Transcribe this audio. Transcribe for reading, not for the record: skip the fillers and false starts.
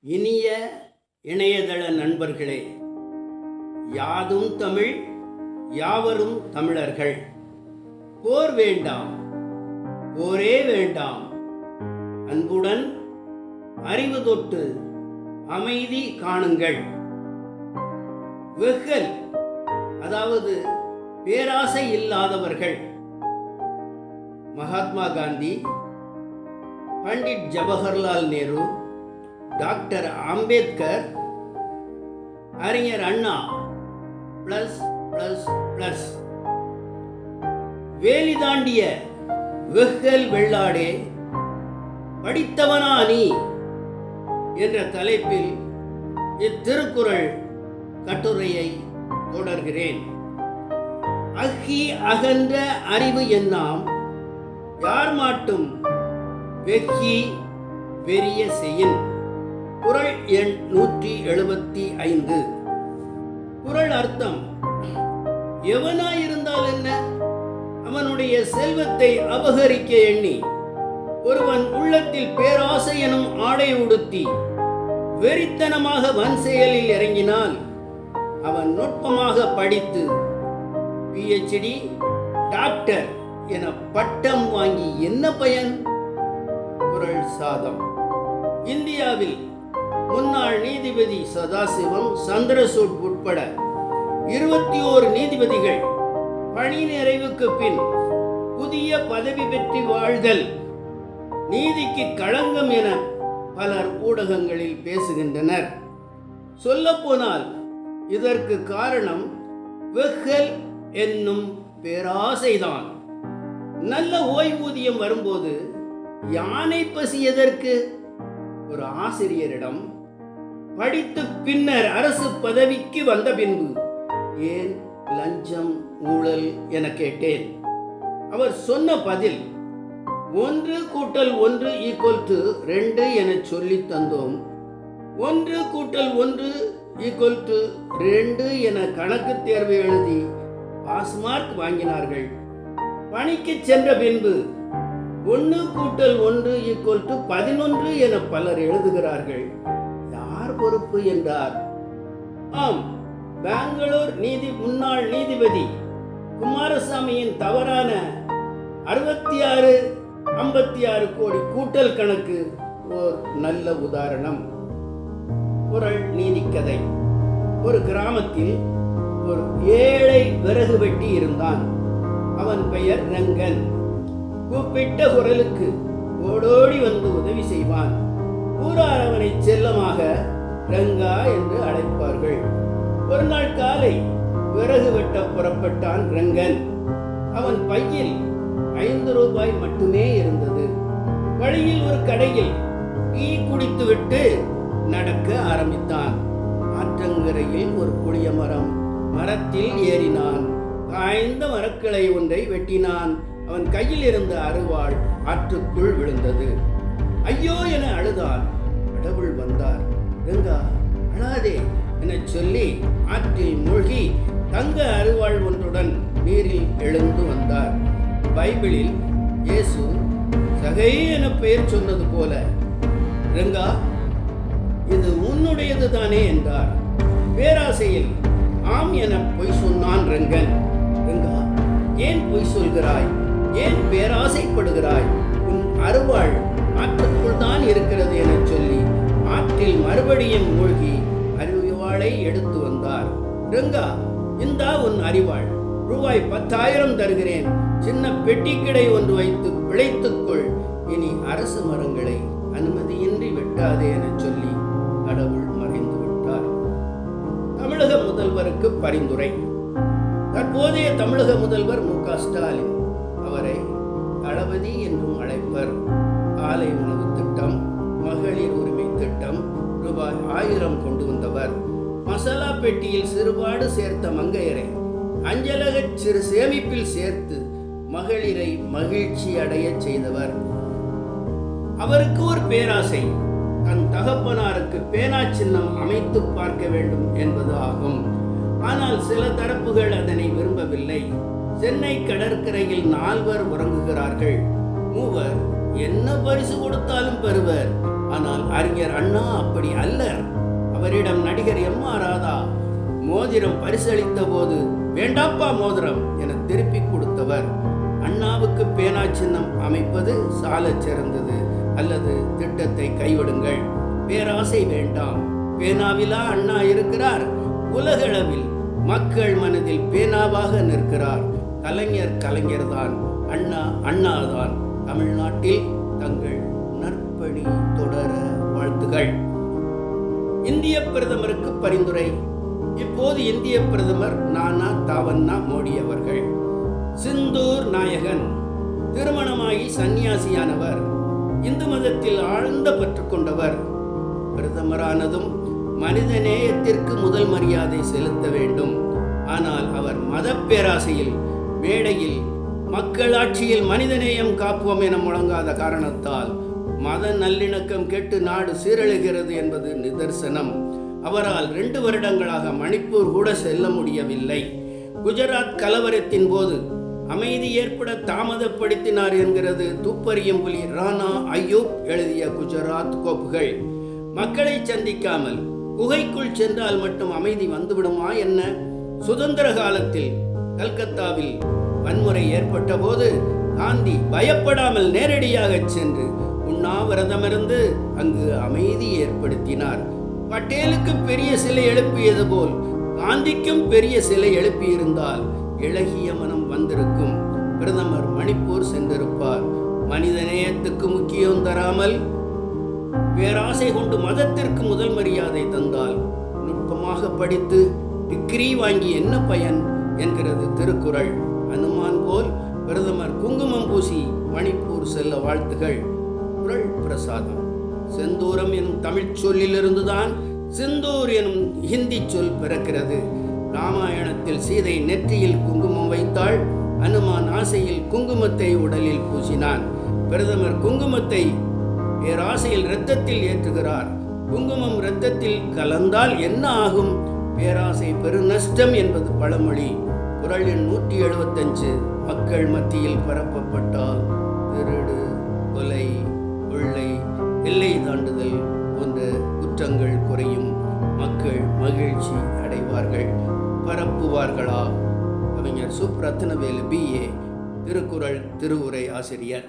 இனிய இணையதள நண்பர்களே, யாதும் தமிழ் யாவரும் தமிழர்கள். போர் வேண்டாம், போரே வேண்டாம், அன்புடன் அறிவு தொட்டு அமைதி காணுங்கள். வெகுள், அதாவது பேராசை இல்லாதவர்கள். மகாத்மா காந்தி, பண்டிட் ஜவஹர்லால் நேரு, டாக்டர் அம்பேத்கர், அறிஞர் அண்ணா பிளஸ் பிளஸ் பிளஸ். வேலி தாண்டிய வெகுள் வெள்ளாடே, படித்தவனா நீ என்ற தலைப்பில் இத்திருக்குறள் கட்டுரையை தொடர்கிறேன். அகி அகன்ற அறிவு என்னாம், யார் மாட்டும் வெக்கி வெறிய செய்யின். குறள் எண் 175. குறள் அர்த்தம்: எவனாயிருந்தால் என்ன, அவனுடைய செல்வத்தை அபகரிக்க எண்ணி ஒருவன் உள்ளத்தில் பேராசை எனும் ஆடை உடுத்தி வெறித்தனமாக வன் செயலில் இறங்கினால் அவன் நுட்பமாக படித்து PhD, டாக்டர் என பட்டம் வாங்கி என்ன பயன்? குறள் சாதம். இந்தியாவில் முன்னாள் நீதிபதி சதாசிவம், சந்திரசூட் உட்பட 21 நீதிபதிகள் பணி நிறைவுக்கு பின் புதிய பதவி பெற்று வாழ்தல் நீதிக்கு களங்கம் என பலர் ஊடகங்களில் பேசுகின்றனர். சொல்லப்போனால் இதற்கு காரணம் வெகுள் என்னும் பேராசைதான். நல்ல ஓய்வூதியம் வரும்போது யானை பசி எதற்கு? ஒரு ஆசிரியரிடம் படித்து பின்னர் அரசு பதவிக்கு வந்த பின்பு ஏன் லஞ்சம் ஊழல் என கேட்டேன். அவர் சொன்ன பதில், 1 + 1 = 2 என சொல்லி தந்தோம். 1 + 1 = 2 என கணக்கு தேர்வு எழுதி பாஸ் மார்க் வாங்கினார்கள். பணிக்கு சென்ற பின்பு 1 + 1 = 11 என பலர் எழுதுகிறார்கள். யார் பொறுப்பு என்றார். ஆம், பெங்களூர் முன்னாள் நீதிபதி குமாரசாமியின் தவறான 66-56 கோடி கூட்டல் கணக்கு ஓர் நல்ல உதாரணம். குறள் நீதிக்கதை. ஒரு கிராமத்தில் ஒரு ஏழை விறகு வெட்டி இருந்தான். அவன் பெயர் ரங்கன். கூப்பிட்ட குரலுக்கு ஓடோடி வந்து உதவி செய்வான். ஊரார் அவனை செல்லமாக ரங்கா என்று அழைப்பார்கள். ஒரு நாள் காலை விறகு வெட்ட புறப்பட்டான் ரங்கன். அவன் பையில் 5 ரூபாய் மட்டுமே இருந்தது. வழியில் ஒரு கடையில் டீ குடித்துவிட்டு நடக்க ஆரம்பித்தான். ஆற்றங்கரையில் ஒரு புளிய மரத்தில் ஏறினான். காய்ந்த மரக்கிளை ஒன்றை வெட்டினான். அவன் கையில் இருந்த அருவாள் ஆற்றுக்குள் விழுந்தது. ஐயோ என அழுதான். கடவுள் வந்தார். ரங்கா, அழாதே என சொல்லி ஆற்றில் மூழ்கி தங்க அருவாள் ஒன்றுடன் நீரில் எழுந்து வந்தார். பைபிளில் இயேசு சகை என பெயர் சொன்னது போல, ரங்கா, இது உன்னுடையது தானே என்றார். பேராசையில் ஆம் என பொய் சொன்னான் ரங்கன். ரங்கா, ஏன் பொய் சொல்கிறாய்? ஏன் பேராசைப்படுகிறாய்? உன் அருவாள் ஆற்றுக்குள் தான் இருக்கிறது என சொல்லி ஆற்றில் மறுபடியும் மூழ்கி அருவாளை எடுத்து வந்தார். ரங்கா, இந்தா உன் அரிவாள், ரூபாய் 10,000 தருகிறேன். சின்ன பெட்டிக்கிடை ஒன்று வைத்து பிழைத்துக்கொள். இனி அரசு மரங்களை அனுமதியின்றி வெட்டாதே என சொல்லி கடவுள் மறைந்து விட்டார். தமிழக முதல்வருக்கு பரிந்துரை. தற்போதைய தமிழக முதல்வர் மு.க. ஸ்டாலின். அவரை தளபதி என்றும் அழைப்பர். காலை உணவு திட்டம், மகளிர் உரிமை திட்டம், ரூபாய் 1000 கொண்டு வந்தவர். மசாலா பெட்டியில் சிறுபாடு சேர்த்த மங்கையரை அஞ்சலக சிறு சேமிப்பில் சேர்த்து மகளிரை மகிழ்ச்சி அடைய செய்தவர். அவருக்கு ஒரு பேராசை, தன் தகப்பனாருக்கு பேனா சின்னம் அமைத்து பார்க்க வேண்டும் என்பது ஆகும். ஆனால் சில தரப்புகள் அதனை விரும்பவில்லை. சென்னை கடற்கரையில் 4 உறங்குகிறார்கள். 3 என்ன பரிசு கொடுத்தாலும் பெறுவர். ஆனால் அறிஞர் அண்ணா அப்படி அல்லர். அவரிடம் நடிகர் எம்.ஆர். ராதா மோதிரம் பரிசளித்த போது வேண்டாப்பா மோதிரம் என திருப்பி கொடுத்தவர். அண்ணாவுக்கு பேனா சின்னம் அமைப்பது சாலச் சிறந்தது, அல்லது திட்டத்தை கைவிடுங்கள், பேராசை வேண்டாம். பேனாவிலா அண்ணா இருக்கிறார், உலகளவில் மக்கள் மனதில் பேனாவாக நிற்கிறார். கலைஞர் கலைஞர்தான், அண்ணா அண்ணாதான். தமிழ்நாட்டில் தங்கள் நற்பணி தொடர வாழ்த்துகள். இந்திய பிரதமருக்கு பரிந்துரை. இப்போது இந்திய பிரதமர் நானா தாவண்ணா மோடி அவர்கள். சிந்தூர் நாயகன், திருமணமாகி சன்னியாசியானவர், இந்து மதத்தில் ஆழ்ந்த பற்று கொண்டவர். பிரதமரானதும் மனித நேயத்திற்கு முதல் மரியாதை செலுத்த வேண்டும். ஆனால் அவர் மத பேராசையில் மேடையில் மக்களாட்சியில் மனிதநேயம் காப்போம் என முழங்காத காரணத்தால் மத நல்லிணக்கம் கெட்டு நாடு சீரழுகிறது என்பது நிதர்சனம். அவரால் 2 வருடங்களாக மணிப்பூர் கூட செல்ல முடியவில்லை. குஜராத் கலவரத்தின் போது அமைதி ஏற்பட தாமதப்படுத்தினார் என்கிறது துப்பறியும் புலி ராணா அய்யூப் எழுதிய குஜராத் கோப்புகள். மக்களை சந்திக்காமல் குகைக்குள் சென்றால் மட்டும் அமைதி வந்துவிடுமா என்ன? சுதந்திர காலத்தில் கல்கத்தாவில் வன்முறை ஏற்பட்ட போது காந்தி பயப்படாமல் நேரடியாக சென்று உண்ணாவிரதமிருந்து அங்கு அமைதி ஏற்படுத்தினார். பட்டேலுக்கு பெரிய சிலை எழுப்பியது போல் காந்திக்கும் பெரிய சிலை எழுப்பியிருந்தால் இளகிய மனம் வந்திருக்கும். பிரதமர் மணிப்பூர் சென்றிருப்பார். மனித நேயத்துக்கு முக்கியம் தராமல் பேராசை கொண்டு மதத்திற்கு முதல் மரியாதை தந்தால் நுட்பமாக படித்து டிகிரி வாங்கி என்ன பயன் என்கிறது திருக்குறள். அனுமான் போல் பிரதமர் குங்குமம் பூசி மணிப்பூர் செல்ல வாழ்த்துகள். குறள் பிரசாதம். செந்தூரம் எனும் தமிழ் சொல்லிலிருந்துதான் சிந்தூர் எனும் ஹிந்தி சொல் பிறக்கிறது. ராமாயணத்தில் சீதை நெற்றியில் குங்குமம் வைத்தாள். அனுமான் ஆசையில் குங்குமத்தை உடலில் பூசினான். பிரதமர் குங்குமத்தை பேராசையில் இரத்தத்தில் ஏற்றுகிறார். குங்குமம் இரத்தத்தில் கலந்தால் என்ன ஆகும்? பேராசை பெருநஷ்டம் என்பது பழமொழி. குறள் எண் 175 மக்கள் மத்தியில் பரப்பப்பட்டால் திருடு, கொலை, கொள்ளை, எல்லை தாண்டுதல் போன்ற குற்றங்கள் குறையும். மக்கள் மகிழ்ச்சி அடைவார்கள். பரப்புவார்களா? கவிஞர் சுப்ரத்னவேலு BA, திருக்குறள் திருவுரை ஆசிரியர்.